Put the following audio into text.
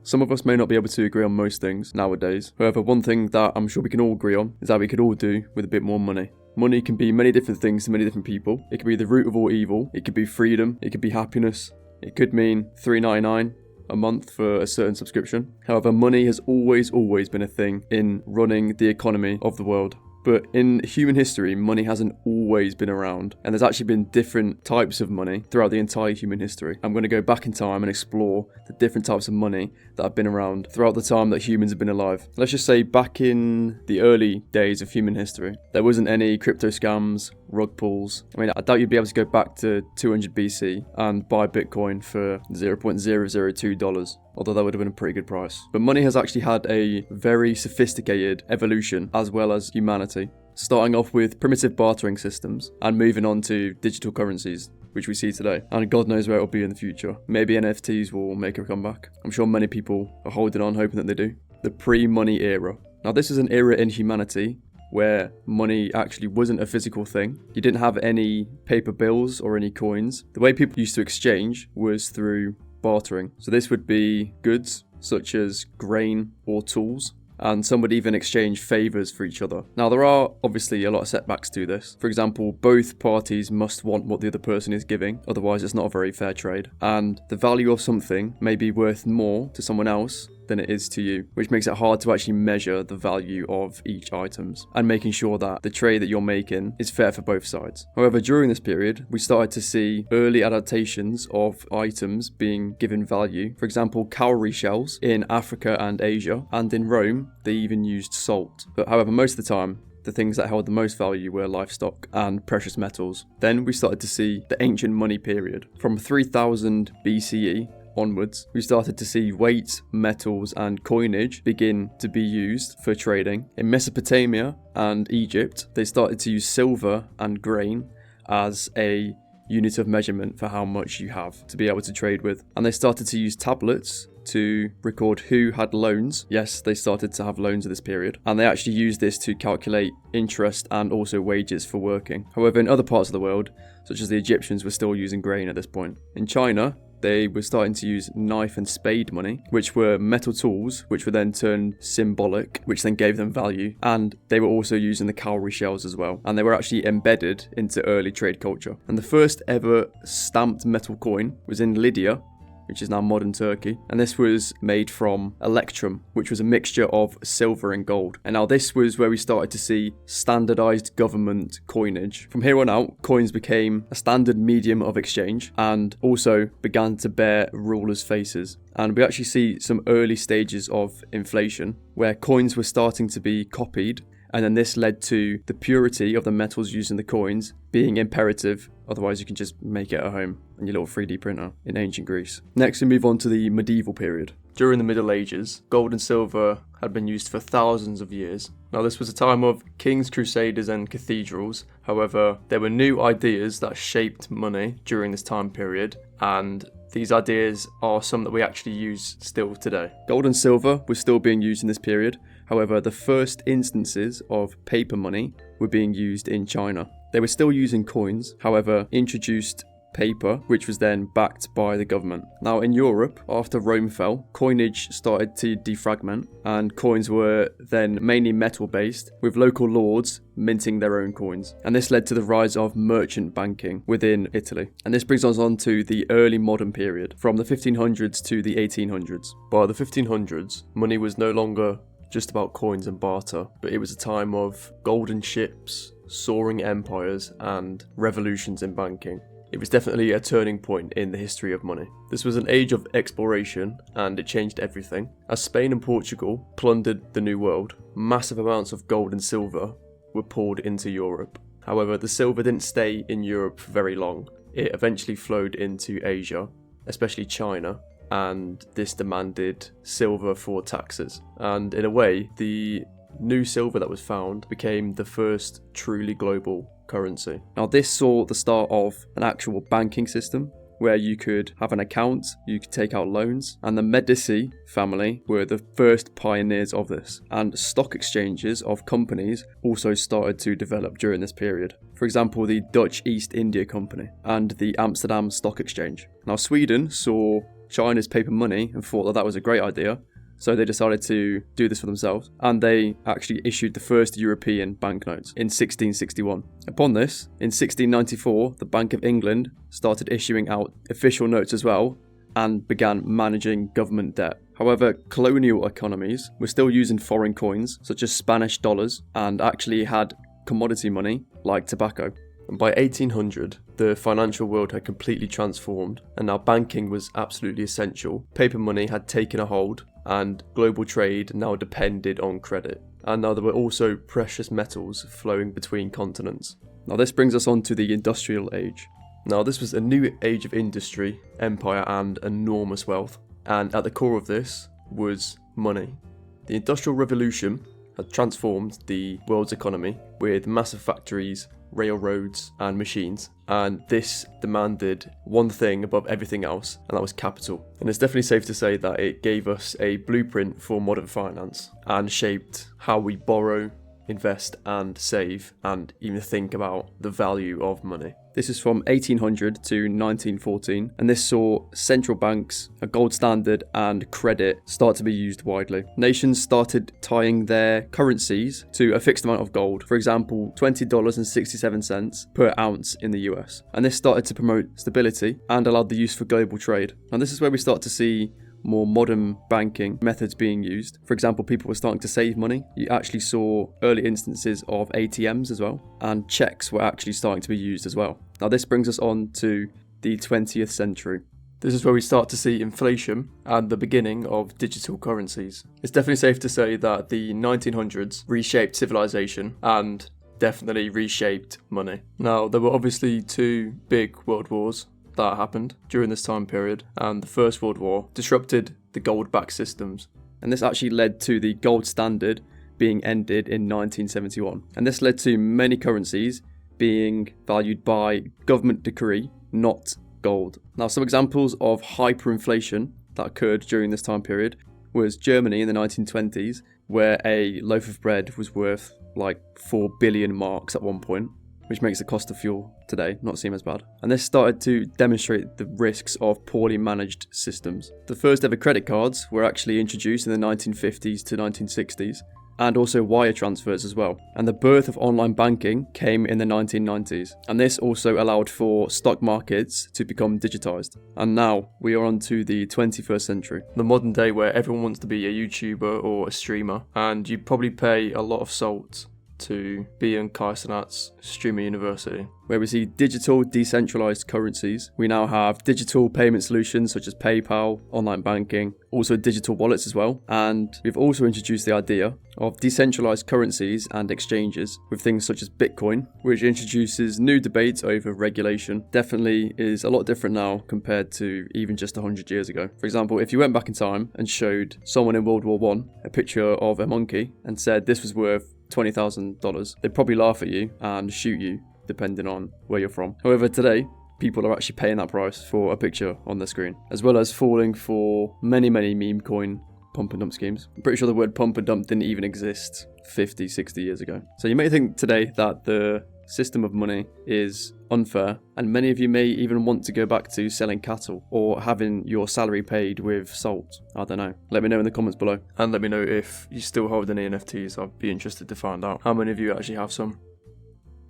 Some of us may not be able to agree on most things nowadays. However, one thing that I'm sure we can all agree on is that we could all do with a bit more money. Money can be many different things to many different people. It could be the root of all evil. It could be freedom. It could be happiness. It could mean $3.99 a month for a certain subscription. However, money has always been a thing in running the economy of the world. But in human history, money hasn't always been around, and there's actually been different types of money throughout the entire human history. I'm going to go back in time and explore the different types of money that have been around throughout the time that humans have been alive. Let's just say back in the early days of human history, there wasn't any crypto scams, rug pulls. I mean, I doubt you'd be able to go back to 200 BC and buy Bitcoin for $0.002. Although that would have been a pretty good price. But money has actually had a very sophisticated evolution as well as humanity, starting off with primitive bartering systems and moving on to digital currencies, which we see today. And God knows where it'll be in the future. Maybe NFTs will make a comeback. I'm sure many people are holding on, hoping that they do. The pre-money era. Now this is an era in humanity where money actually wasn't a physical thing. You didn't have any paper bills or any coins. The way people used to exchange was through bartering. So this would be goods such as grain or tools, and some would even exchange favours for each other. Now there are obviously a lot of setbacks to this. For example, both parties must want what the other person is giving, otherwise it's not a very fair trade. And the value of something may be worth more to someone else than it is to you, which makes it hard to actually measure the value of each items and making sure that the trade that you're making is fair for both sides. However, during this period, we started to see early adaptations of items being given value. For example, cowrie shells in Africa and Asia, and in Rome, they even used salt. But however, most of the time, the things that held the most value were livestock and precious metals. Then we started to see the ancient money period. From 3000 BCE onwards, we started to see weights, metals and coinage begin to be used for trading. In Mesopotamia and Egypt, they started to use silver and grain as a unit of measurement for how much you have to be able to trade with. And they started to use tablets to record who had loans. Yes, they started to have loans at this period, and they actually used this to calculate interest and also wages for working. However, in other parts of the world, such as the Egyptians, were still using grain at this point. In China, they were starting to use knife and spade money, which were metal tools, which were then turned symbolic, which then gave them value. And they were also using the cowrie shells as well. And they were actually embedded into early trade culture. And the first ever stamped metal coin was in Lydia, which is now modern Turkey. And this was made from electrum, which was a mixture of silver and gold. And now this was where we started to see standardized government coinage. From here on out, coins became a standard medium of exchange and also began to bear rulers' faces. And we actually see some early stages of inflation where coins were starting to be copied. And then this led to the purity of the metals used in the coins being imperative. Otherwise, you can just make it at home on your little 3D printer in ancient Greece. Next, we move on to the medieval period. During the Middle Ages, gold and silver had been used for thousands of years. Now, this was a time of kings, crusaders, and cathedrals. However, there were new ideas that shaped money during this time period, and these ideas are some that we actually use still today. Gold and silver was still being used in this period. However, the first instances of paper money were being used in China. They were still using coins, however, introduced paper, which was then backed by the government. Now in Europe, after Rome fell, coinage started to defragment, and coins were then mainly metal based, with local lords minting their own coins. And this led to the rise of merchant banking within Italy. And this brings us on to the early modern period, from the 1500s to the 1800s. By the 1500s, money was no longer just about coins and barter, but it was a time of golden ships, soaring empires, and revolutions in banking. It was definitely a turning point in the history of money. This was an age of exploration, and it changed everything. As Spain and Portugal plundered the New World, massive amounts of gold and silver were poured into Europe. However, the silver didn't stay in Europe for very long. It eventually flowed into Asia, especially China, and this demanded silver for taxes. And in a way, the new silver that was found became the first truly global currency. Now this saw the start of an actual banking system where you could have an account, you could take out loans, and the Medici family were the first pioneers of this. And stock exchanges of companies also started to develop during this period. For example, the Dutch East India Company and the Amsterdam Stock Exchange. Now Sweden saw China's paper money and thought that was a great idea. So they decided to do this for themselves, and they actually issued the first European banknotes in 1661. Upon this, in 1694, the Bank of England started issuing out official notes as well and began managing government debt. However, colonial economies were still using foreign coins, such as Spanish dollars, and actually had commodity money like tobacco. And by 1800, the financial world had completely transformed, and now banking was absolutely essential. Paper money had taken a hold, and global trade now depended on credit. And now there were also precious metals flowing between continents. Now this brings us on to the industrial age. Now this was a new age of industry, empire, and enormous wealth. And at the core of this was money. The Industrial Revolution had transformed the world's economy with massive factories, railroads and machines, and this demanded one thing above everything else, and that was capital. And it's definitely safe to say that it gave us a blueprint for modern finance and shaped how we borrow, invest and save, and even think about the value of money. This is from 1800 to 1914, and this saw central banks, a gold standard and credit start to be used widely. Nations started tying their currencies to a fixed amount of gold, for example $20.67 per ounce in the US. And this started to promote stability and allowed the use for global trade. And this is where we start to see more modern banking methods being used. For example, people were starting to save money. You actually saw early instances of ATMs as well, and checks were actually starting to be used as well. Now this brings us on to the 20th century. This is where we start to see inflation and the beginning of digital currencies. It's definitely safe to say that the 1900s reshaped civilization and definitely reshaped money. Now there were obviously two big world wars that happened during this time period, and the First World War disrupted the gold-backed systems, and this actually led to the gold standard being ended in 1971, and this led to many currencies being valued by government decree, not gold. Now some examples of hyperinflation that occurred during this time period was Germany in the 1920s, where a loaf of bread was worth like 4 billion marks at one point, which makes the cost of fuel today not seem as bad. And this started to demonstrate the risks of poorly managed systems. The first ever credit cards were actually introduced in the 1950s to 1960s, and also wire transfers as well. And the birth of online banking came in the 1990s, and this also allowed for stock markets to become digitized. And now we are on to the 21st century, the modern day where everyone wants to be a YouTuber or a streamer, and you probably pay a lot of salt to be in Kai Cenat's Streamer University, where we see digital decentralized currencies. We now have digital payment solutions such as PayPal, online banking, also digital wallets as well. And we've also introduced the idea of decentralized currencies and exchanges with things such as Bitcoin, which introduces new debates over regulation. Definitely is a lot different now compared to even just 100 years ago. For example, if you went back in time and showed someone in World War I a picture of a monkey and said this was worth $20,000, they'd probably laugh at you and shoot you, depending on where you're from. However, today, people are actually paying that price for a picture on their screen, as well as falling for many meme coin pump and dump schemes. I'm pretty sure the word pump and dump didn't even exist 50, 60 years ago. So you may think today that the system of money is unfair, and many of you may even want to go back to selling cattle or having your salary paid with salt. I don't know. Let me know in the comments below, and let me know if you still hold any NFTs. I'd be interested to find out how many of you actually have some.